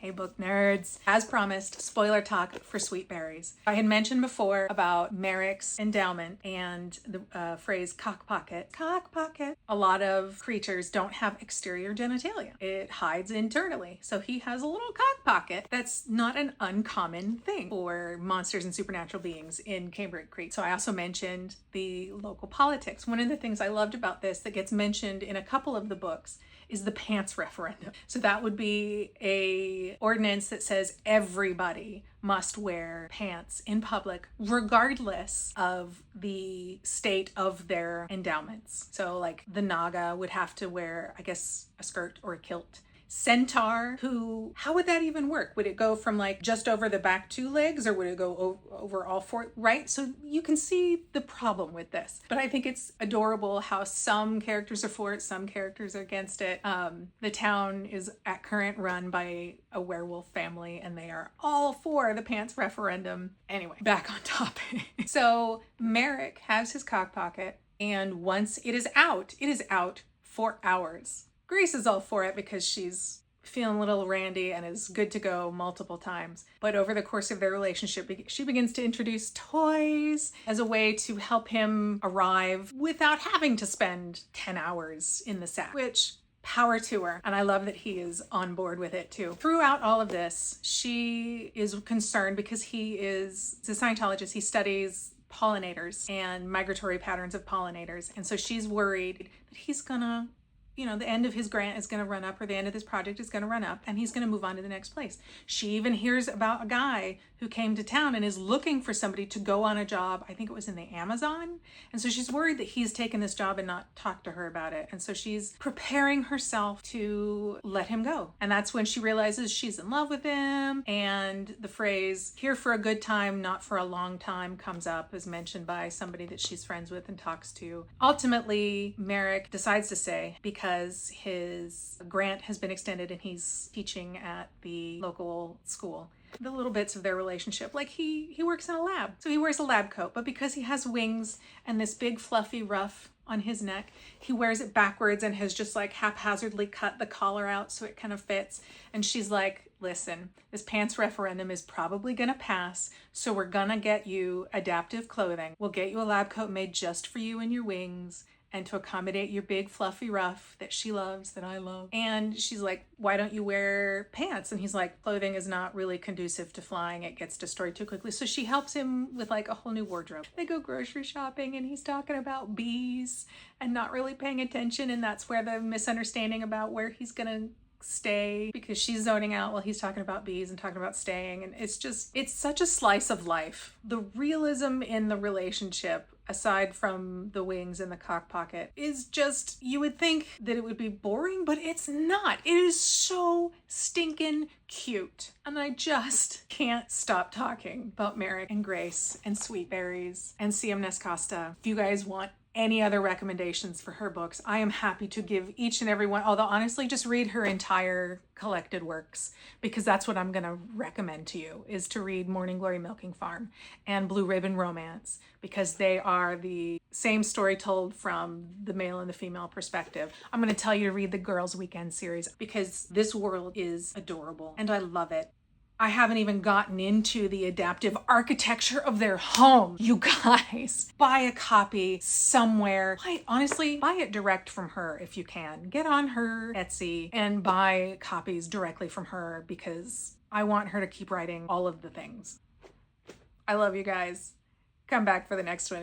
Hey book nerds. As promised, spoiler talk for Sweet Berries. I had mentioned before about Merrick's endowment and the phrase cock pocket. Cock pocket. A lot of creatures don't have exterior genitalia. It hides internally. So he has a little cock pocket. That's not an uncommon thing for monsters and supernatural beings in Cambric Creek. So I also mentioned the local politics. One of the things I loved about this that gets mentioned in a couple of the books is the pants referendum. So that would be a ordinance that says everybody must wear pants in public regardless of the state of their endowments. So like the Naga would have to wear, I guess, a skirt or a kilt. Centaur, how would that even work? Would it go from like just over the back two legs, or would it go over all four, right? So you can see the problem with this. But I think it's adorable how some characters are for it, some characters are against it. The town is at current run by a werewolf family, and they are all for the pants referendum. Anyway, back on topic. So Merrick has his cock pocket, and once it is out for hours. Grace is all for it because she's feeling a little randy and is good to go multiple times. But over the course of their relationship, she begins to introduce toys as a way to help him arrive without having to spend 10 hours in the sack, which power to her. And I love that he is on board with it too. Throughout all of this, she is concerned because he's a Scientologist. He studies pollinators and migratory patterns of pollinators. And so she's worried that he's gonna, the end of his grant is going to run up, or the end of this project is going to run up, and he's going to move on to the next place. She even hears about a guy who came to town and is looking for somebody to go on a job. I think it was in the Amazon. And so she's worried that he's taken this job and not talked to her about it. And so she's preparing herself to let him go. And that's when she realizes she's in love with him. And the phrase, here for a good time, not for a long time, comes up, as mentioned by somebody that she's friends with and talks to. Ultimately, Merrick decides to stay because his grant has been extended and he's teaching at the local school. The little bits of their relationship, like he works in a lab, so he wears a lab coat, but because he has wings and this big fluffy ruff on his neck, he wears it backwards and has just like haphazardly cut the collar out so it kind of fits. And she's like, listen, this pants referendum is probably gonna pass, so we're gonna get you adaptive clothing. We'll get you a lab coat made just for you and your wings, and to accommodate your big fluffy ruff that she loves, that I love. And she's like, why don't you wear pants? And he's like, clothing is not really conducive to flying. It gets destroyed too quickly. So she helps him with like a whole new wardrobe. They go grocery shopping and he's talking about bees and not really paying attention. And that's where the misunderstanding about where he's gonna stay, because she's zoning out while he's talking about bees and talking about staying. And it's such a slice of life. The realism in the relationship, aside from the wings and the cock pocket, is just, you would think that it would be boring, but it's not. It is so stinking cute. And I just can't stop talking about Merrick and Grace and Sweet Berries and CM Nascosta. If you guys want any other recommendations for her books, I am happy to give each and every one, although honestly, just read her entire collected works, because that's what I'm gonna recommend to you, is to read Morning Glory Milking Farm and Blue Ribbon Romance, because they are the same story told from the male and the female perspective. I'm gonna tell you to read the Girls Weekend series, because this world is adorable and I love it. I haven't even gotten into the adaptive architecture of their home. You guys, buy a copy somewhere. Honestly, buy it direct from her if you can. Get on her Etsy and buy copies directly from her, because I want her to keep writing all of the things. I love you guys. Come back for the next one.